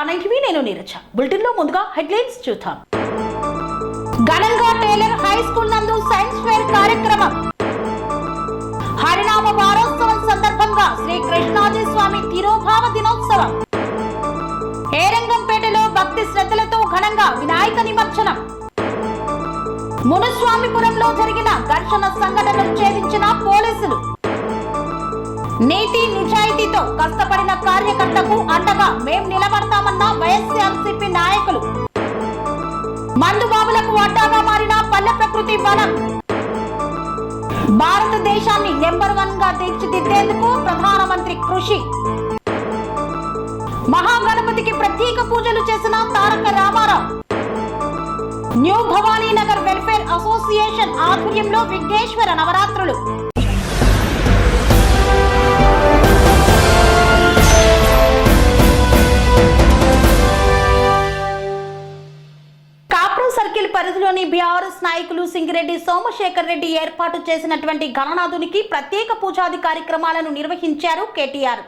స్టార్9 నేను నీరజ. బులెటిన్ లో ముందుగా హెడ్లైన్స్ చూద్దాం. ఘనంగా టేలర్ హై స్కూల్ నందు సైన్స్ ఫేర్ కార్యక్రమం. హరినామ వారోత్సవం సందర్భంగా శ్రీ కృష్ణాజీ స్వామి తిరోభావ దినోత్సవం. ఏరంగంపేటలో భక్తి శ్రద్ధలతో ఘనంగా వినాయక నిమజ్జనం. మునుస్వామిపురంలో జరిగిన ఘర్షణ సంఘటనను ఛేదించిన పోలీసులు. నీతి నిజాయితీతో కష్టపడిన కార్యకర్తకు అండగా మేం నిలబడతామన్న వైఎస్ఆర్సీపీ నాయకులు. మందుబాబులకు అడ్డాగా మారిన పల్లె ప్రకృతి వనం. భారతదేశాన్ని నెంబర్ 1 గా తీర్చిదిద్దేందుకు ప్రధానమంత్రి కృషి. మహాగణపతికి ప్రత్యేక పూజలు చేసిన Taraka Rama Rao. New Bhavaninagar welfare association ఆధ్వర్యంలో విఘ్నేశ్వర నవరాత్రులు. సర్కిల్ పరిధిలోని బీఆర్ఎస్ నాయకులు సింగిరెడ్డి సోమశేఖర్ రెడ్డి ఏర్పాటు చేసినటువంటి గణనాథునికి ప్రత్యేక పూజాది కార్యక్రమాలను నిర్వహించారు కేటీఆర్.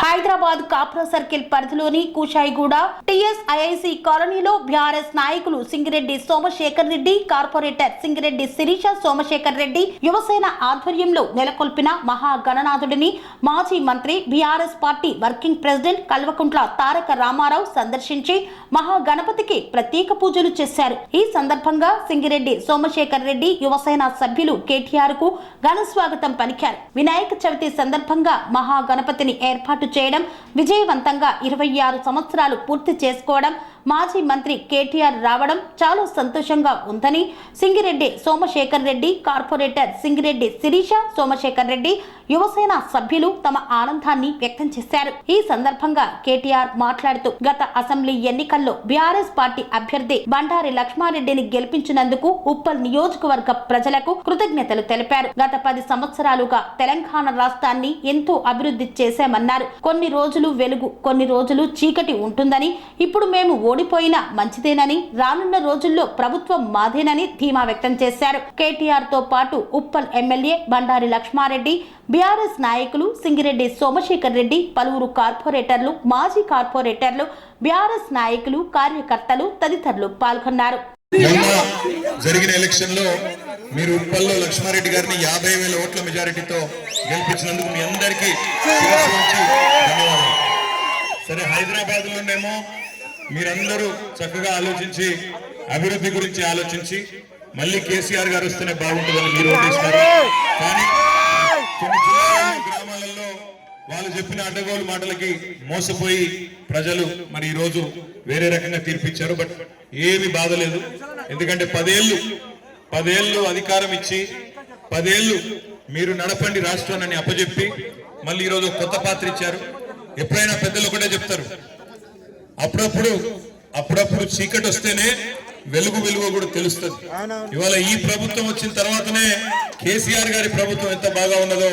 హైదరాబాద్ కాప్రా సర్కిల్ పరిధిలోని కుషాయిగూడ టీఎస్ఐఐసి కాలనీలో బీఆర్ఎస్ నాయకులు సింగిరెడ్డి సోమశేఖర్ రెడ్డి, కార్పొరేటర్ సింగిరెడ్డి శిరీష సోమశేఖర్ రెడ్డి యువసేన ఆధ్వర్యంలో నెలకొల్పిన మహాగణనాథుడిని మాజీ మంత్రి BRS party working president Kalvakuntla Taraka Rama Rao సందర్శించి మహాగణపతికి ప్రత్యేక పూజలు చేశారు. ఈ సందర్భంగా సింగిరెడ్డి సోమశేఖర్ రెడ్డి యువసేన సభ్యులు కేటీఆర్ కు ఘన స్వాగతం పలికారు. వినాయక చవితి సందర్భంగా మహాగణపతిని ఏర్పాటు చేయడం, విజయవంతంగా 26 సంవత్సరాలు పూర్తి చేసుకోవడం, మాజీ మంత్రి కేటీఆర్ రావడం చాలా సంతోషంగా ఉందని సింగిరెడ్డి సోమశేఖర్ రెడ్డి, కార్పొరేటర్ సింగిరెడ్డి శిరీష సోమశేఖర్ రెడ్డి యువసేన సభ్యులు తమ ఆనందాన్ని వ్యక్తం చేశారు. ఈ సందర్భంగా కేటీఆర్ మాట్లాడుతూ గత అసెంబ్లీ ఎన్నికల్లో బీఆర్ఎస్ పార్టీ అభ్యర్థి బండారి లక్ష్మారెడ్డిని గెలిపించినందుకు ఉప్పల్ నియోజకవర్గ ప్రజలకు కృతజ్ఞతలు తెలిపారు. గత 10 సంవత్సరాలుగా తెలంగాణ రాష్ట్రాన్ని ఎంతో అభివృద్ధి చేశామన్నారు. కొన్ని రోజులు వెలుగు, కొన్ని రోజులు చీకటి ఉంటుందని, ఇప్పుడు మేము ఓడిపోయినా మంచిదేనని, రానున్న రోజుల్లో ప్రభుత్వం మాదేనని ధీమా వ్యక్తం చేశారు. కేటీఆర్ తో పాటు ఉప్పల్ ఎమ్మెల్యే బండారి లక్ష్మారెడ్డి, బీఆర్ఎస్ నాయకులు సింగిరెడ్డి సోమశేఖర్ రెడ్డి, పలువురు కార్పొరేటర్లు, మాజీ కార్పొరేటర్లు, బీఆర్ఎస్ నాయకులు, కార్యకర్తలు తదితరులు పాల్గొన్నారు. జరిగిన ఎలక్షన్ లో మీరు ఉప్పల్లో లక్ష్మారెడ్డి గారిని 50,000 ఓట్ల మెజారిటీతో గెలిపించినందుకు మీ అందరికీ ధన్యవాదాలు. సరే, హైదరాబాద్ లోనేమో మీరందరూ చక్కగా ఆలోచించి అభివృద్ధి గురించి ఆలోచించి మళ్ళీ కేసీఆర్ గారు వస్తేనే బాగుంటుందని మీరు ఓటేస్తారు. కానీ కొన్ని గ్రామాలలో వాళ్ళు చెప్పిన అడ్డగోలు మాటలకి మోసపోయి ప్రజలు మరి ఈ రోజు వేరే రకంగా తీర్పిచ్చారు. బట్ ఏమి బాధ లేదు, ఎందుకంటే 10 ఏళ్ళు అధికారం ఇచ్చి 10 ఏళ్ళు మీరు నడపండి రాష్ట్రాన్ని అప్పచెప్పి మళ్ళీ ఈరోజు కొత్త పాత్ర ఇచ్చారు. ఎప్పుడైనా పెద్దలు ఒకటే చెప్తారు, అప్పుడప్పుడు చీకటి వస్తేనే వెలుగు కూడా తెలుస్తుంది. ఇవాళ ఈ ప్రభుత్వం వచ్చిన తర్వాతనే కేసీఆర్ గారి ప్రభుత్వం ఎంత బాగా ఉన్నదో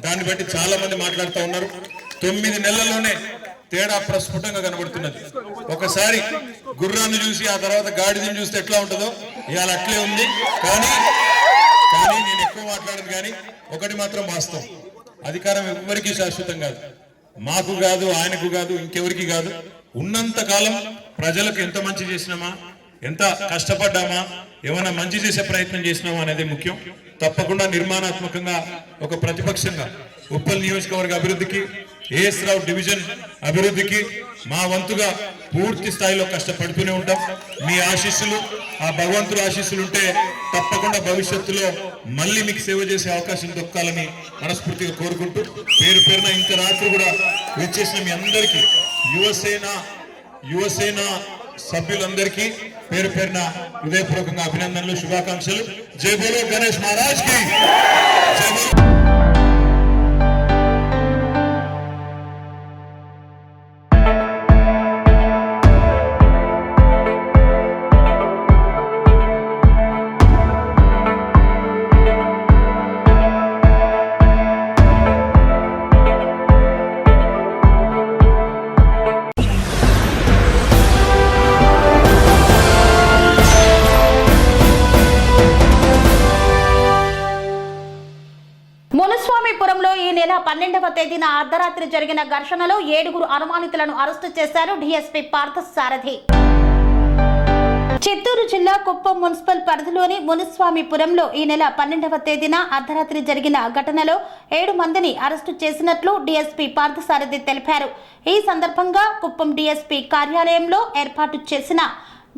దాన్ని బట్టి చాలా మంది మాట్లాడుతూ ఉన్నారు. 9 నెలల్లోనే తేడా ప్రస్ఫుటంగా కనబడుతున్నది. ఒకసారి గుర్రాన్ని చూసి ఆ తర్వాత గాడిదని చూస్తే ఎట్లా ఉంటుందో ఇవాళ అట్లే ఉంది. కానీ నేను ఎక్కువ మాట్లాడదు. కానీ ఒకటి మాత్రం వాస్తవం, అధికారం ఎవరికి శాశ్వతం కాదు. మాకు కాదు, ఆయనకు కాదు, ఇంకెవరికి కాదు. ఉన్నంత కాలం ప్రజలకు ఎంత మంచి చేసినామా, ఎంత కష్టపడ్డామా, ఏమైనా మంచి చేసే ప్రయత్నం చేసినామా అనేది ముఖ్యం. తప్పకుండా నిర్మాణాత్మకంగా ఒక ప్రతిపక్షంగా ఉప్పల్ నియోజకవర్గ అభివృద్ధికి, ఏఎస్ రావు డివిజన్ అభివృద్ధికి మా వంతుగా పూర్తి స్థాయిలో కష్టపడుతూనే ఉంటాం. మీ ఆశీస్సులు, ఆ భగవంతుల ఆశీస్సులు ఉంటే తప్పకుండా భవిష్యత్తులో మళ్ళీ మీకు సేవ చేసే అవకాశం దొక్కాలని మనస్ఫూర్తిగా కోరుకుంటూ, పేరున ఇంత రాత్రి కూడా విచ్చేసిన మీ అందరికీ యువసేన సభ్యులందరికీ పేరున హృదయపూర్వకంగా అభినందనలు, శుభాకాంక్షలు. జై బోలో గణేష్ మహారాజ్ కి జై. నెల 12వ తేదీన అర్ధరాత్రి జరిగిన ఘర్షణలో 7 అనుమానితులను అరెస్టు చేశారు డీఎస్పీ పార్థసారథి. చిత్తూరు జిల్లా కుప్పం మున్సిపల్ పరిధిలోని మునిస్వామిపురంలో ఈ నెల 12వ తేదీన అర్ధరాత్రి జరిగిన ఘటనలో 7 మందిని అరెస్టు చేసినట్లు డీఎస్పీ పార్థసారథి తెలిపారు. ఈ సందర్భంగా కుప్పం డీఎస్పీ కార్యాలయంలో ఏర్పాటు చేసిన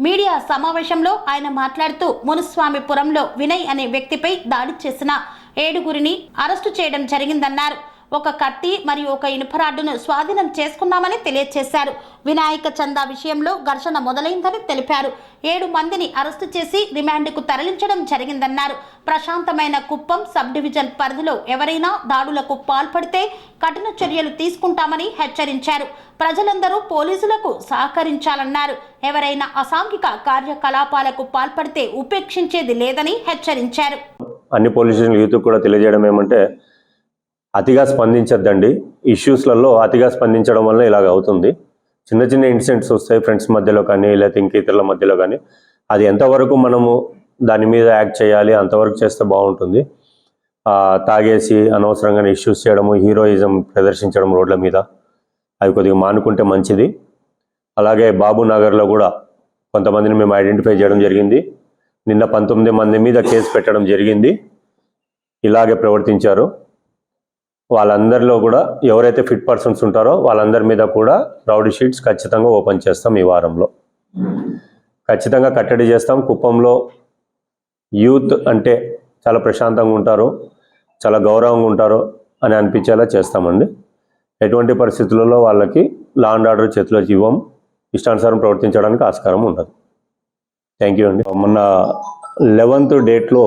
మీడియా సమావేశంలో ఆయన మాట్లాడుతూ మునిస్వామిపురంలో వినయ్ అనే వ్యక్తిపై దాడి చేసిన 7 అరెస్టు చేయడం జరిగిందన్నారు. ఒక కత్తి మరియు ఒక ఇనుపరాడ్డును స్వాధీనం చేసుకున్నామని తెలియజేశారు. వినాయక చందా విషయంలో ఘర్షణ మొదలైందని తెలిపారు. 7 మందిని అరెస్టు చేసి రిమాండ్కు తరలించడం జరిగిందన్నారు. ప్రశాంతమైన కుప్పం సబ్ డివిజన్ పరిధిలో ఎవరైనా దాడులకు పాల్పడితే కఠిన చర్యలు తీసుకుంటామని హెచ్చరించారు. ప్రజలందరూ పోలీసులకు సహకరించాలన్నారు. ఎవరైనా అసాంఘిక కార్యకలాపాలకు పాల్పడితే ఉపేక్షించేది లేదని హెచ్చరించారు. అన్ని పోలీస్ స్టేషన్ యూత్ కూడా తెలియజేయడం ఏమంటే అతిగా స్పందించద్దండి. ఇష్యూస్లలో అతిగా స్పందించడం వల్ల ఇలాగ అవుతుంది. చిన్న చిన్న ఇన్సిడెంట్స్ వస్తాయి ఫ్రెండ్స్ మధ్యలో కానీ లేకపోతే ఇంకేతరుల మధ్యలో కానీ. అది ఎంతవరకు మనము దాని మీద యాక్ట్ చేయాలి అంతవరకు చేస్తే బాగుంటుంది. తాగేసి అనవసరంగా ఇష్యూస్ చేయడము, హీరోయిజం ప్రదర్శించడం రోడ్ల మీద అవి కొద్దిగా మానుకుంటే మంచిది. అలాగే బాబు నగర్లో కూడా కొంతమందిని మేము ఐడెంటిఫై చేయడం జరిగింది. నిన్న 19 మంది మీద కేసు పెట్టడం జరిగింది. ఇలాగే ప్రవర్తించారు. వాళ్ళందరిలో కూడా ఎవరైతే ఫిట్ పర్సన్స్ ఉంటారో వాళ్ళందరి మీద కూడా రౌడీ షీట్స్ ఖచ్చితంగా ఓపెన్ చేస్తాం. ఈ వారంలో ఖచ్చితంగా కట్టడి చేస్తాం. కుప్పంలో యూత్ అంటే చాలా ప్రశాంతంగా ఉంటారు, చాలా గౌరవంగా ఉంటారు అని అనిపించేలా చేస్తామండి. ఎటువంటి పరిస్థితులలో వాళ్ళకి లా అండ్ ఆర్డర్ చేతిలోకి ఇవ్వం. ఇష్టానుసారం ప్రవర్తించడానికి ఆస్కారం ఉండదు. థ్యాంక్ యూ అండి. మొన్న 11th డేట్లో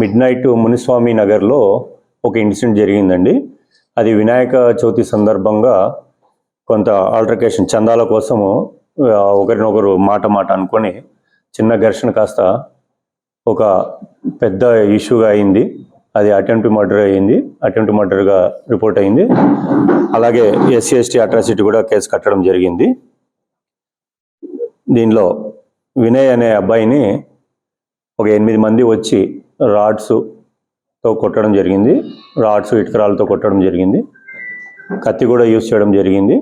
మిడ్నైట్ మునిస్వామి నగర్లో ఒక ఇన్సిడెంట్ జరిగిందండి. అది వినాయక చవితి సందర్భంగా కొంత ఆల్టర్కేషన్ చందాల కోసము ఒకరినొకరు మాట అనుకొని చిన్న ఘర్షణ కాస్త ఒక పెద్ద ఇష్యూగా అయింది. అది అటెంప్ట్ మర్డర్ అయింది. అటెంప్ట్ మర్డర్గా రిపోర్ట్ అయింది. అలాగే SC/ST అట్రాసిటీ కూడా కేసు కట్టడం జరిగింది. దీనిలో వినయ్ అనే అబ్బాయిని ఒక 8 మంది వచ్చి రాడ్స్తో కొట్టడం జరిగింది. రాడ్స్ ఇటుకరాలతో కొట్టడం జరిగింది. కత్తి కూడా యూజ్ చేయడం జరిగింది.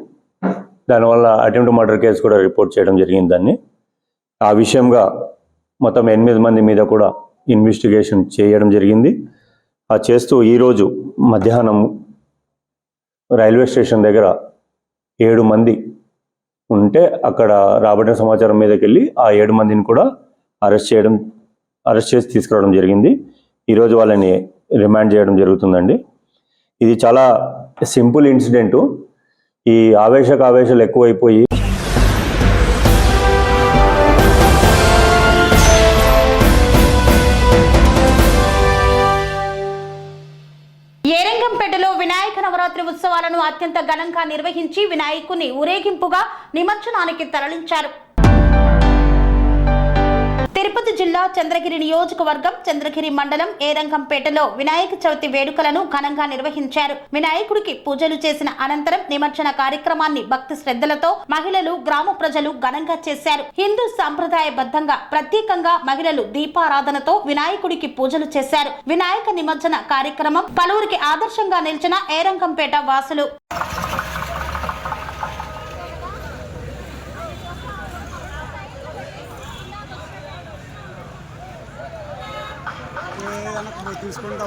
దానివల్ల అటెంప్ట్ మర్డర్ కేసు కూడా రిపోర్ట్ చేయడం జరిగింది. దాన్ని ఆ విషయంగా మొత్తం 8 మంది మీద కూడా ఇన్వెస్టిగేషన్ చేయడం జరిగింది. ఆ చేస్తూ ఈరోజు మధ్యాహ్నం రైల్వే స్టేషన్ దగ్గర 7 మంది ఉంటే అక్కడ రాబడిన సమాచారం మీదకి వెళ్ళి ఆ 7 మందిని కూడా అరెస్ట్ చేసి తీసుకురావడం జరిగింది. ఈరోజు వాళ్ళని రిమాండ్ చేయడం జరుగుతుందండి. ఇది చాలా సింపుల్ ఇన్సిడెంటు. ఈ ఆవేశాలు ఎక్కువైపోయి ఏరంగంపేటలో వినాయక నవరాత్రి ఉత్సవాలను అత్యంత ఘనంగా నిర్వహించి వినాయకుని ఊరేగింపుగా నిమజ్జనానికి తరలించారు. తిరుపతి జిల్లా చంద్రగిరి నియోజకవర్గం చంద్రగిరి మండలం ఏరంగంపేటలో వినాయక చవితి వేడుకలను ఘనంగా నిర్వహించారు. వినాయకుడికి పూజలు చేసిన అనంతరం నిమజ్జన కార్యక్రమాన్ని భక్తి శ్రద్ధలతో మహిళలు, గ్రామ ప్రజలు ఘనంగా చేశారు. హిందూ సాంప్రదాయబద్ధంగా ప్రత్యేకంగా మహిళలు దీపారాధనతో వినాయకుడికి పూజలు చేశారు. వినాయక నిమజ్జన కార్యక్రమం పలువురికి ఆదర్శంగా నిలిచిన ఏరంగంపేట వాసులు తీసుకుంటా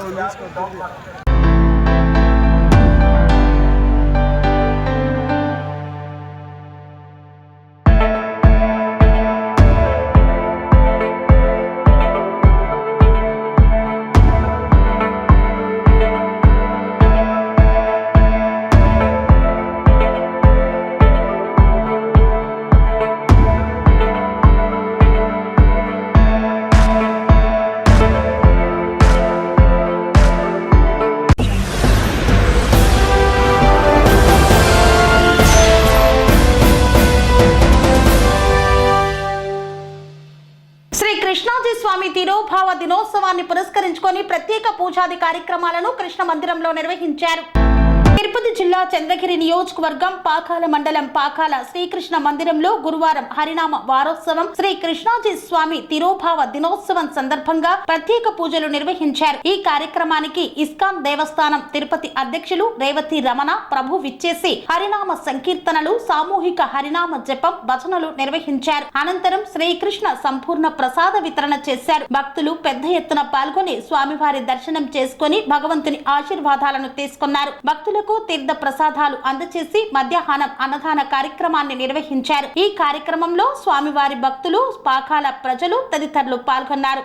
స్వామి తిరోభావ దినోత్సవాన్ని పురస్కరించుకొని ప్రత్యేక పూజాది కార్యక్రమాలను కృష్ణ మందిరంలో నిర్వహించారు. తిరుపతి జిల్లా చంద్రగిరి నియోజకవర్గం పాకాల మండలం పాకాల శ్రీకృష్ణ మందిరంలో గురువారం హరినామ వారోత్సవం శ్రీ కృష్ణాజీ స్వామి తిరోభావ దినోత్సవం సందర్భంగా ప్రత్యేక పూజలు నిర్వహించారు. ఈ కార్యక్రమానికి ఇస్కాన్ దేవస్థానం తిరుపతి అధ్యక్షులు రేవతి రమణ ప్రభు విచ్చేసి హరినామ సంకీర్తనలు, సామూహిక హరినామ జపం, భజనలు నిర్వహించారు. అనంతరం శ్రీకృష్ణ సంపూర్ణ ప్రసాద వితరణ చేశారు. భక్తులు పెద్ద ఎత్తున పాల్గొని స్వామివారి దర్శనం చేసుకుని భగవంతుని ఆశీర్వాదాలను తీసుకున్నారు. భక్తులకు తీర్థ ప్రసాదాలు అందచేసి మధ్యాహ్నం అన్నదాన కార్యక్రమాన్ని నిర్వహించారు. ఈ కార్యక్రమంలో స్వామివారి భక్తులు, పాకాల ప్రజలు తదితరులు పాల్గొన్నారు.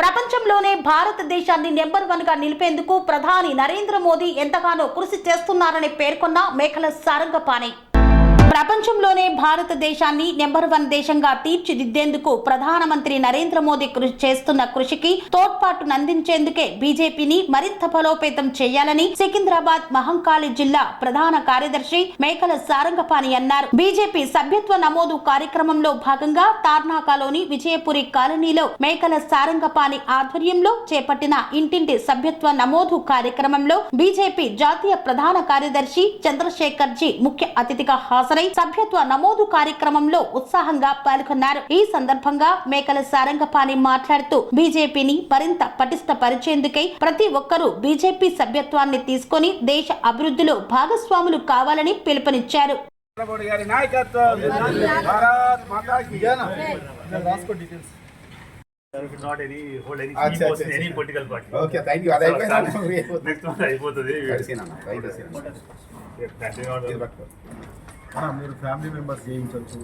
ప్రపంచంలోనే భారతదేశాన్ని నెంబర్ 1 గా నిలిపేందుకు ప్రధాని నరేంద్ర మోదీ ఎంతగానో కృషి చేస్తున్నారని పేర్కొన్న మేకల సారంగపాణి. ప్రపంచంలోనే భారతదేశాన్ని నెంబర్ 1 దేశంగా తీర్చిదిద్దేందుకు ప్రధానమంత్రి నరేంద్ర మోదీ చేస్తున్న కృషికి తోడ్పాటునందించేందుకే బీజేపీని మరింత బలోపేతం చేయాలని సికింద్రాబాద్ మహంకాళి జిల్లా ప్రధాన కార్యదర్శి మేకల సారంగపాణి అన్నారు. బీజేపీ సభ్యత్వ నమోదు కార్యక్రమంలో భాగంగా తార్నాకలోని విజయపురి కాలనీలో మేకల సారంగపాణి ఆధ్వర్యంలో చేపట్టిన ఇంటింటి సభ్యత్వ నమోదు కార్యక్రమంలో బీజేపీ జాతీయ ప్రధాన కార్యదర్శి చంద్రశేఖర్ జీ ముఖ్య అతిథిగా హాజరై సభ్యత్వ నమోదు కార్యక్రమంలో ఉత్సాహంగా పాల్గొన్నారు. ఈ సందర్భంగా మేకల సారంగపాణి మాట్లాడుతూ బీజేపీని మరింత పటిష్టపరిచేందుకై ప్రతి ఒక్కరూ బీజేపీ సభ్యత్వాన్ని తీసుకొని దేశ అభివృద్ధిలో భాగస్వాములు కావాలని పిలుపునిచ్చారు. మీరు ఫ్యామిలీ మెంబర్స్ చేయించవచ్చు.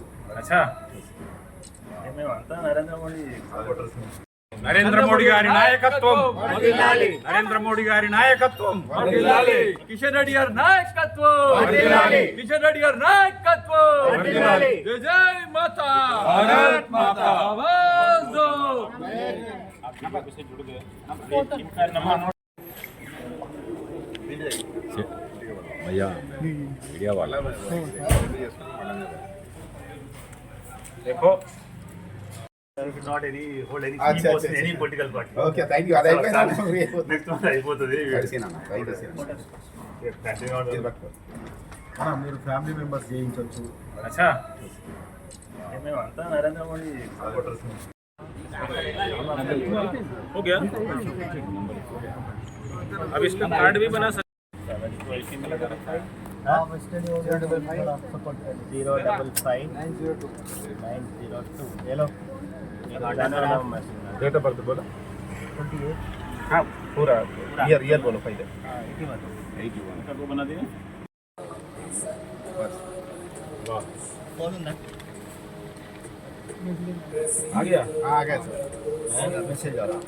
నరేంద్ర మోడీ గారి నాయకత్వం, నరేంద్ర మోడీ గారి నాయకత్వం, కిషన్ రెడ్డి గారి నాయకత్వం, కిషన్ రెడ్డి గారి నాయకత్వం, జై జై మాతా, భారత్ మాతా, ఆవాజ్ దో. भैया मीडिया वाला देखो not any hold any any political party. Okay, thank you. Next one అయిపోతది. మీరు ఫ్యామిలీ మెంబర్స్ చేయించవచ్చు. అచ్చా మేము అంతా నరేంద్ర మోడీ సపోర్టర్స్. हो गया अब इसका कार्ड भी बना सकते. डेट ऑफ बर्थ बोलो. 28. हाँ पूरा ईयर बोलो पहले. 81 कब बना दिया. आ गया सर. मैसेज आ रहा.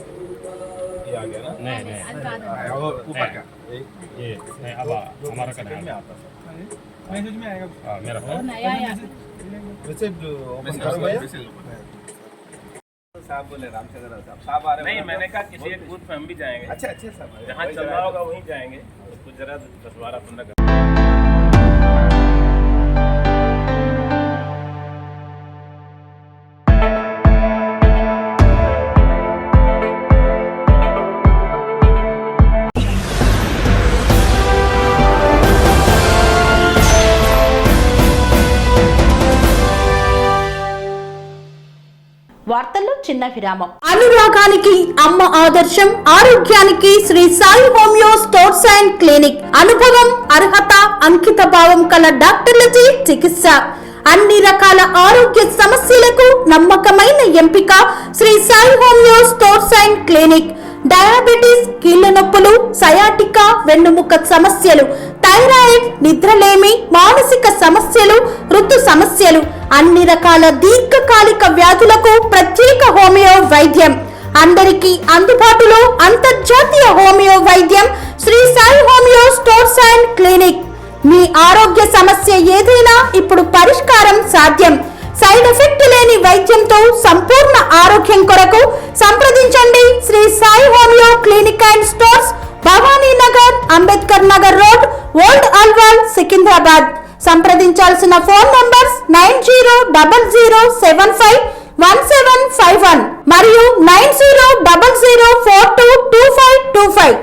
ये आ गया ना. नहीं और ऊपर का ये नहीं. अब हमारा का नहीं आता सर. मैसेज में आएगा. हां मेरा नया आया मैसेज ओपन करो भैया. साहब बोले रामचंद्र साहब आ रहे हैं. नहीं मैंने कहा किसी एक बूथ पे हम भी जाएंगे. अच्छा साहब जहाँ चल रहा होगा वहीं जाएंगे. कुछ जरा 10-12-15 వార్తల్లో చిన్న విరామం. అనురాగానికి అమ్మ ఆదర్శం, ఆరోగ్యానికి Shri Sai homeo stores and clinic. అనుభవం, అర్హత, అంకిత భావం కల డాక్టర్లచే చికిత్స. అన్ని రకాల ఆరోగ్య సమస్యలకు నమ్మకమైన ఎంపిక Shri Sai homeo stores and clinic. Diabetes, కీళ్ల నొప్పులు, సయాటికా, వెన్నుముక సమస్యలు, థైరాయిడ్, నిద్రలేమి, మానసిక సమస్యలు, ఋతు సమస్యలు, అన్ని రకాల దీర్ఘకాలిక వ్యాధులకు ప్రత్యేక హోమియో వైద్యం. అందరికీ అందుబాటులో అంతర్జాతీయ హోమియో వైద్యం Sri Sai homeo stores and clinic. మీ ఆరోగ్య సమస్య ఏదైనా ఇప్పుడు పరిష్కారం సాధ్యం. సైడ్ ఎఫెక్ట్ లేని వైద్యంతో సంపూర్ణ ఆరోగ్యం కొరకు సంప్రదించండి Sri Sai homeo clinic and stores, Bhavani Nagar, Ambedkar Nagar road, old Alwal, Secunderabad. సంప్రదించాల్సిన ఫోన్ నంబర్స్ 9000751751 మరియు 9000422525.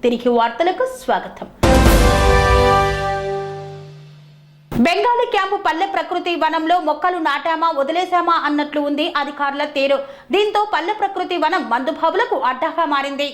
తిరిగి వార్తలకు స్వాగతం. బెంగాలీ క్యాంపు పల్లె ప్రకృతి వనంలో మొక్కలు నాటామా వదిలేశామా అన్నట్లు ఉంది అధికారుల తీరు. దీంతో పల్లె ప్రకృతి వనం మందుబాబులకు అడ్డాగా మారింది.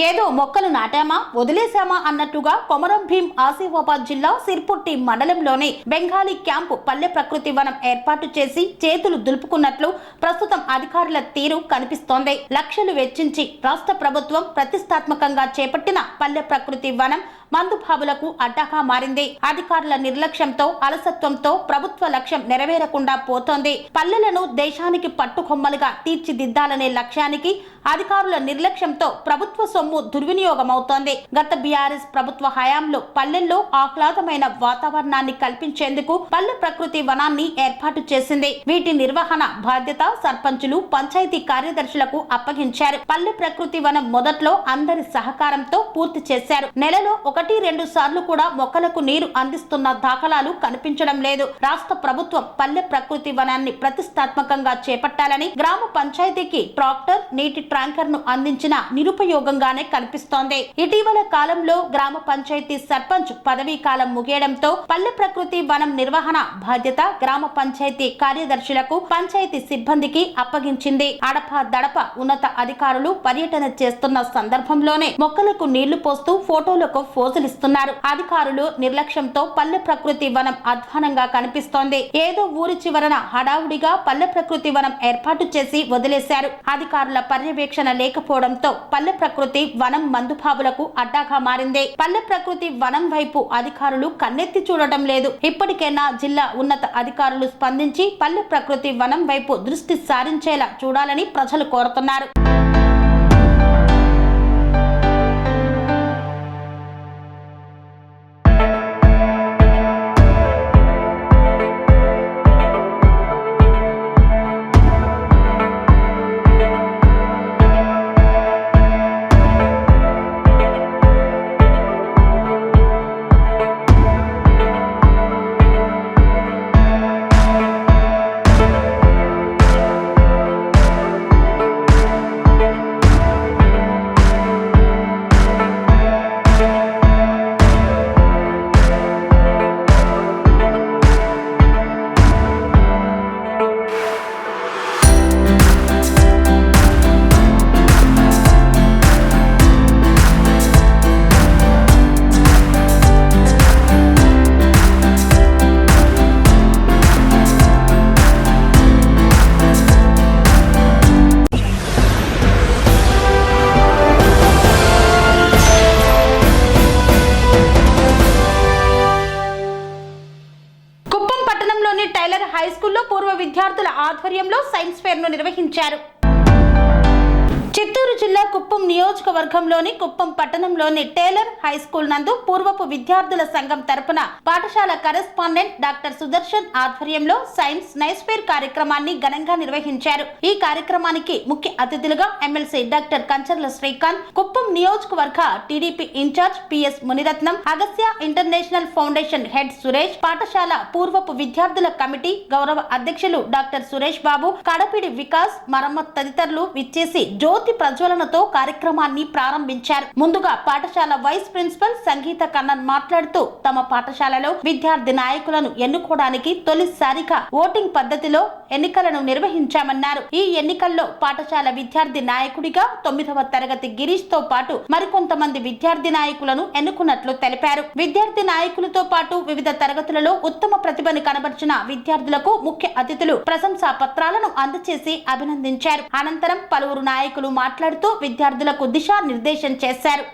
ఏదో మొక్కలు నాటామా వదిలేశామా అన్నట్టుగా కొమరం భీం ఆసిఫాబాద్ జిల్లా సిర్పుట్టి మండలంలోని బెంగాలీ క్యాంపు పల్లె ప్రకృతి వనం ఏర్పాటు చేసి చేతులు దులుపుకున్నట్లు ప్రస్తుతం అధికారుల తీరు కనిపిస్తోంది. లక్షలు వెచ్చించి రాష్ట్ర ప్రభుత్వం ప్రతిష్టాత్మకంగా చేపట్టిన పల్లె ప్రకృతి వనం మందుబాబులకు అడ్డాగా మారింది. అధికారుల నిర్లక్ష్యంతో, అలసత్వంతో ప్రభుత్వ లక్ష్యం నెరవేరకుండా పోతోంది. పల్లెలను దేశానికి పట్టుకొమ్మలుగా తీర్చిదిద్దాలనే లక్ష్యానికి అధికారుల నిర్లక్ష్యంతో ప్రభుత్వ సొమ్ము దుర్వినియోగమవుతోంది. గత బీఆర్ఎస్ ప్రభుత్వ హయాంలో పల్లెల్లో ఆహ్లాదమైన వాతావరణాన్ని కల్పించేందుకు పల్లె ప్రకృతి వనాన్ని ఏర్పాటు చేసింది. వీటి నిర్వహణ బాధ్యత సర్పంచులు, పంచాయతీ కార్యదర్శులకు అప్పగించారు. పల్లె ప్రకృతి వనం మొదట్లో అందరి సహకారంతో పూర్తి చేశారు. నెలలో 1-2 సార్లు కూడా మొక్కలకు నీరు అందిస్తున్న దాఖలాలు కనిపించడం లేదు. రాష్ట్ర ప్రభుత్వం పల్లె ప్రకృతి వనాన్ని ప్రతిష్టాత్మకంగా చేపట్టాలని గ్రామ పంచాయతీకి ట్రాక్టర్, నీటి ట్యాంకర్ ను అందించిన నిరుపయోగంగానే కనిపిస్తోంది. ఇటీవల కాలంలో గ్రామ పంచాయతీ సర్పంచ్ పదవీ కాలం ముగియడంతో పల్లె ప్రకృతి వనం నిర్వహణ బాధ్యత గ్రామ పంచాయతీ కార్యదర్శులకు, పంచాయతీ సిబ్బందికి అప్పగించింది. అడప దడప ఉన్నత అధికారులు పర్యటన చేస్తున్న సందర్భంలోనే మొక్కలకు నీళ్లు పోస్తూ ఫోటోలకు ఫోజులిస్తున్నారు. అధికారులు నిర్లక్ష్యంతో పల్లె ప్రకృతి వనం అధ్వానంగా కనిపిస్తోంది. ఏదో ఊరి చివరన హడావుడిగా పల్లె ప్రకృతి వనం ఏర్పాటు చేసి వదిలేశారు. అధికారుల పర్యవేక్షణ లేకపోవడంతో పల్లె ప్రకృతి వనం మందుబాబులకు అడ్డాగా మారింది. పల్లె ప్రకృతి వనం వైపు అధికారులు కన్నెత్తి చూడటం లేదు. ఇప్పటికైనా జిల్లా ఉన్నత అధికారులు స్పందించి పల్లె ప్రకృతి వనం వైపు దృష్టి సారించేలా చూడాలని ప్రజలు కోరుతున్నారు. హై స్కూల్లో పూర్వ విద్యార్థుల ఆధ్వర్యంలో సైన్స్ ఫేర్ ను నిర్వహించారు. చిత్తూరు జిల్లా కుప్పం నియోజకవర్గంలోని కుప్పం పట్టణంలోని టేలర్ హై స్కూల్ నందు పూర్వపు విద్యార్థుల సంఘం తరపున పాఠశాల కరెస్పాండెంట్ డాక్టర్ సుదర్శన్ ఆధ్వర్యంలో సైన్స్ ఫేర్ కార్యక్రమాన్ని ఘనంగా నిర్వహించారు. ఈ కార్యక్రమానికి ముఖ్య అతిథులుగా ఎమ్మెల్సీ డాక్టర్ కంచర్ల శ్రీకాంత్, కుప్పం నియోజకవర్గ TDP incharge PS Muniratnam, Agasya international foundation head Suresh, పాఠశాల పూర్వపు విద్యార్థుల కమిటీ గౌరవ అధ్యక్షులు డాక్టర్ సురేష్ బాబు, కడపిడి వికాస్, మరమ్మత్ తదితరులు విచ్చేసి జ్యోతి ప్రజ్వలన ప్రజ్వలనతో కార్యక్రమాన్ని ప్రారంభించారు. ముందుగా పాఠశాల వైస్ ప్రిన్సిపల్ సంగీత కన్నన్ మాట్లాడుతూ తమ పాఠశాలలో విద్యార్థి నాయకులను ఎన్నుకోవడానికి తొలిసారిగా ఓటింగ్ పద్ధతిలో ఎన్నికలను నిర్వహించామన్నారు. ఈ ఎన్నికల్లో పాఠశాల విద్యార్థి నాయకుడిగా 9వ తరగతి గిరీష్ తో పాటు మరికొంతమంది విద్యార్థి నాయకులను ఎన్నుకున్నట్లు తెలిపారు. విద్యార్థి నాయకులతో పాటు వివిధ తరగతులలో ఉత్తమ ప్రతిభను కనబర్చిన విద్యార్థులకు ముఖ్య అతిథులు ప్రశంసా పత్రాలను అందజేసి అభినందించారు. అనంతరం పలువురు నాయకులు మాట్లాడుతూ విద్యార్థులకు దిశానిర్దేశం చేశారు.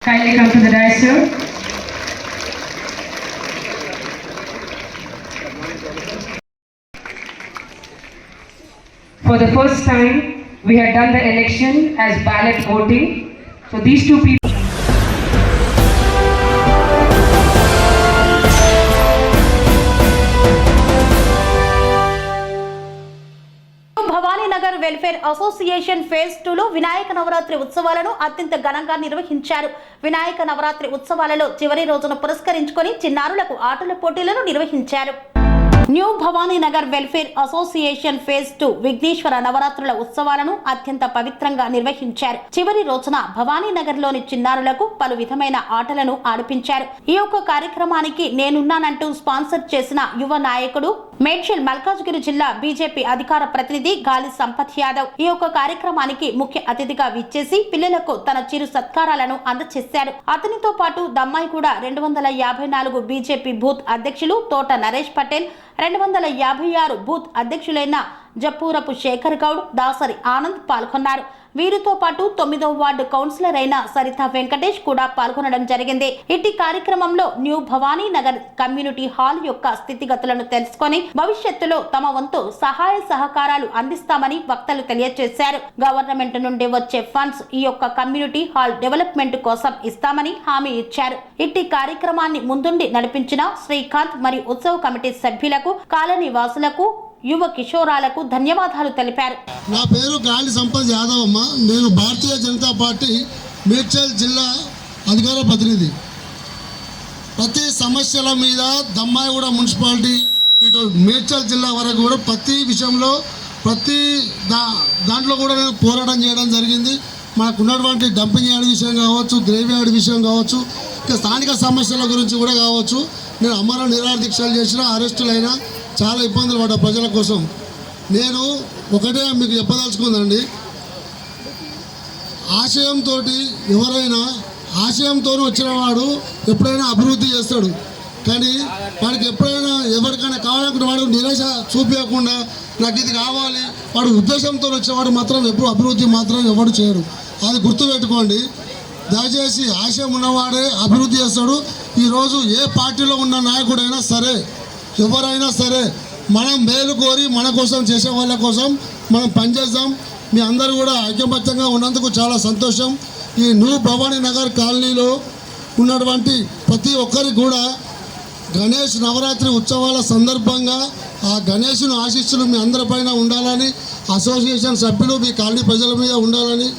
Kindly come to the dais, sir. For the first time, we had done the election as ballot voting. So these two people. Bhavaninagar welfare association phase 2 లో వినాయక నవరాత్రి ఉత్సవాలను అత్యంత ఘనంగా నిర్వహించారు. వినాయక నవరాత్రి ఉత్సవాలలో చివరి రోజును పురస్కరించుకొని చిన్నారులకు ఆటల పోటీలను నిర్వహించారు. New Bhavaninagar welfare association phase 2 Vighneshwara నవరాత్రుల ఉత్సవాలను అత్యంత పవిత్రంగా నిర్వహించారు. చివరి రోజున భవానీనగర్ లోని చిన్నారులకు పలు విధమైన ఆటలను ఆడిపించారు. ఈ యొక్క కార్యక్రమానికి నేనున్నానంటూ స్పాన్సర్ చేసిన యువ నాయకుడు మేడ్చల్ మల్కాజ్గిరి జిల్లా బీజేపీ అధికార ప్రతినిధి గాలి సంపత్ యాదవ్ ఈ యొక్క కార్యక్రమానికి ముఖ్య అతిథిగా విచ్చేసి పిల్లలకు తన చిరు సత్కారాలను అందజేశారు. అతనితో పాటు దమ్మాయిగూడ 254 బీజేపీ బూత్ అధ్యక్షులు తోట నరేష్ పటేల్, 256 బూత్ అధ్యక్షులైన జప్పూరపు శేఖర్ గౌడ్, దాసరి ఆనంద్ పాల్గొన్నారు. వీరితో పాటు 9వ వార్డు కౌన్సిలర్ అయిన సరిత వెంకటేష్ కూడా పాల్గొనడం జరిగింది. ఇట్టి కార్యక్రమంలో new Bhavani Nagar community hall యొక్క స్థితిగతులను తెలుసుకొని భవిష్యత్తులో తమ వంతు సహాయ సహకారాలు అందిస్తామని వక్తలు తెలియజేశారు. గవర్నమెంట్ నుండి వచ్చే ఫండ్స్ ఈ యొక్క కమ్యూనిటీ హాల్ డెవలప్మెంట్ కోసం ఇస్తామని హామీ ఇచ్చారు. ఇట్టి కార్యక్రమాన్ని ముందుండి నడిపించిన శ్రీకాంత్ మరియు ఉత్సవ కమిటీ సభ్యులకు, కాలనీ వాసులకు, యువ కిషోరాలకు ధన్యవాదాలు తెలిపారు. నా పేరు గాలి సంపత్ యాదవ్ అమ్మ. నేను భారతీయ జనతా పార్టీ మేడ్చల్ జిల్లా అధికార ప్రతినిధి. ప్రతి సమస్యల మీద దమ్మాయిగూడ మున్సిపాలిటీ ఇటు మేడ్చల్ జిల్లా వరకు కూడా ప్రతి విషయంలో ప్రతి దాంట్లో కూడా నేను పోరాటం చేయడం జరిగింది. మనకు ఉన్నటువంటి డంపింగ్ యార్డ్ విషయం కావచ్చు, గ్రేవ్ యార్డ్ విషయం కావచ్చు, ఇంకా స్థానిక సమస్యల గురించి కూడా కావచ్చు. నేను అమర నిరాహార దీక్షలు చేసిన, అరెస్టులైనా, చాలా ఇబ్బందులు పడ్డ ప్రజల కోసం. నేను ఒకటే మీకు చెప్పదలుచుకుందండి, ఆశయంతో ఎవరైనా ఆశయంతో వచ్చిన వాడు ఎప్పుడైనా అభివృద్ధి చేస్తాడు. కానీ వాడికి ఎప్పుడైనా ఎవరికైనా కావాలనుకున్న వాడు నిరాశ చూపించకుండా నాకు ఇది కావాలి, వాడు ఉద్దేశంతో వచ్చేవాడు మాత్రం ఎప్పుడు అభివృద్ధి మాత్రం ఎవడు చేయడు. అది గుర్తుపెట్టుకోండి. దయచేసి ఆశయం ఉన్నవాడే అభివృద్ధి చేస్తాడు. ఈరోజు ఏ పార్టీలో ఉన్న నాయకుడైనా సరే, ఎవరైనా సరే, మనం మేలు కోరి మన కోసం చేసే వాళ్ళ కోసం మనం పనిచేద్దాం. మీ అందరూ కూడా ఐక్యమత్యంగా ఉన్నందుకు చాలా సంతోషం. ఈ న్యూ భవానీ నగర్ కాలనీలో ఉన్నటువంటి ప్రతి ఒక్కరికి కూడా గణేష్ నవరాత్రి ఉత్సవాల సందర్భంగా ఆ గణేష్ను ఆశీస్సులు మీ అందరిపైన ఉండాలని, అసోసియేషన్ సభ్యులు మీ కాలనీ ప్రజల మీద ఉండాలని.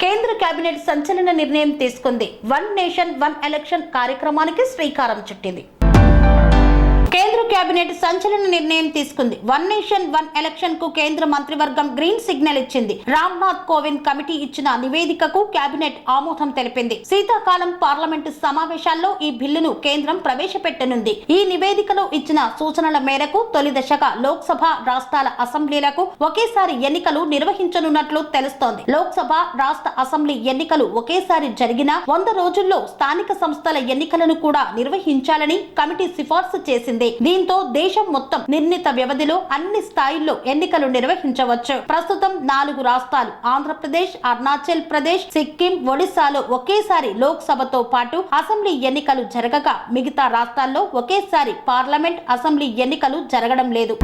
కేంద్ర కేబినెట్ సంచలన నిర్ణయం తీసుకుంది. వన్ నేషన్ వన్ ఎలక్షన్ కార్యక్రమానికి శ్రీకారం చుట్టింది. కేంద్ర కేబినెట్ సంచలన నిర్ణయం తీసుకుంది. వన్ నేషన్ వన్ ఎలక్షన్ కు కేంద్ర మంత్రివర్గం గ్రీన్ సిగ్నల్ ఇచ్చింది. రామ్నాథ్ కోవింద్ కమిటీ ఇచ్చిన నివేదికకు కేబినెట్ ఆమోదం తెలిపింది. శీతాకాలం పార్లమెంటు సమావేశాల్లో ఈ బిల్లును కేంద్రం ప్రవేశపెట్టనుంది. ఈ నివేదికలో ఇచ్చిన సూచనల మేరకు తొలి దశగా లోక్సభ రాష్ట్రాల అసెంబ్లీలకు ఒకేసారి ఎన్నికలు నిర్వహించనున్నట్లు తెలుస్తోంది. లోక్సభ రాష్ట్ర అసెంబ్లీ ఎన్నికలు ఒకేసారి జరిగిన 100 రోజుల్లో స్థానిక సంస్థల ఎన్నికలను కూడా నిర్వహించాలని కమిటీ సిఫార్సు చేసింది. దీంతో దేశం మొత్తం నిర్ణీత వ్యవధిలో అన్ని స్థాయిల్లో ఎన్నికలు నిర్వహించవచ్చు. ప్రస్తుతం 4 రాష్ట్రాలు ఆంధ్రప్రదేశ్, అరుణాచల్ ప్రదేశ్, సిక్కిం, ఒడిశాలో ఒకేసారి లోక్సభతో పాటు అసెంబ్లీ ఎన్నికలు జరగగా మిగతా రాష్ట్రాల్లో ఒకేసారి పార్లమెంట్, అసెంబ్లీ ఎన్నికలు జరగడం లేదు.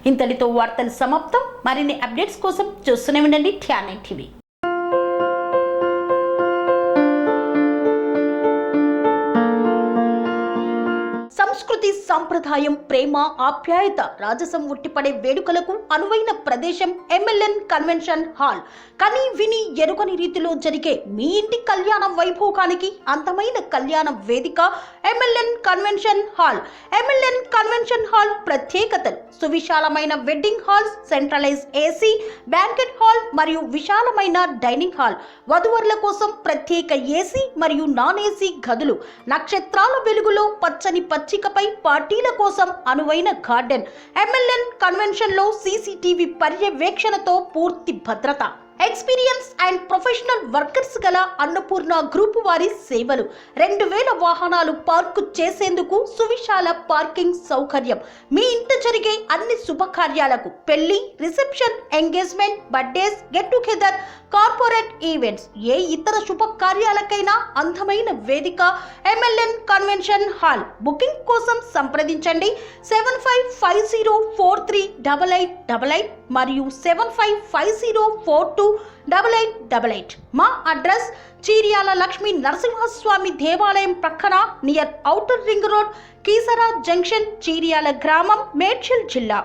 ఇంతటితో వార్తలు సమాప్తం. మరిన్ని అప్డేట్స్ కోసం చూస్తూనే ఉండండి TR9 టీవీ. సంస్కృతి, సంప్రదాయం, ప్రేమ, ఆప్యాయత, రాజసం ఉట్టిపడే వేడుకలకు అనువైన ప్రదేశం MLN కన్వెన్షన్ హాల్. కని విని ఎరుగని రీతిలో జరిగే మీ ఇంటి కళ్యాణ వైభోగానికి అందమైన కళ్యాణ వేదిక MLN convention hall. MLN convention hall ప్రత్యేకతలు: సువిశాలమైన wedding halls, centralise AC banquet hall మరియు విశాలమైన డైనింగ్ హాల్. వధువరుల కోసం ప్రత్యేక AC మరియు నాన్ AC గదులు. నక్షత్రాల వెలుగులో పచ్చని పచ్చికపై పార్టీల కోసం అనువైన గార్డెన్. MLN కన్వెన్షన్ లో CCTV పర్యవేక్షణతో పూర్తి భద్రత. ఎక్స్పీరియన్స్ అండ్ ప్రొఫెషనల్ వర్కర్స్ గల అన్నపూర్ణ గ్రూప్ వారి సేవలు. 2000 వాహనాలు పార్కు చేసేందుకు సువిశాల పార్కింగ్ సౌకర్యం. మీ ఇంట జరిగే అన్ని శుభకార్యాలకు, పెళ్లి, reception, engagement, birthdays, get together, corporate events, ఏ ఇతర శుభకార్యాలకైనా అందమైన వేదిక MLN కన్వెన్షన్ హాల్. బుకింగ్ కోసం సంప్రదించండి 7550438888 మరియు 7550428888. మా అడ్రస్ చీర్యాల లక్ష్మీ నరసింహస్వామి దేవాలయం ప్రక్కన, near outer ring road, Keesara junction, Cheeryal గ్రామం, మేడ్చల్ జిల్లా.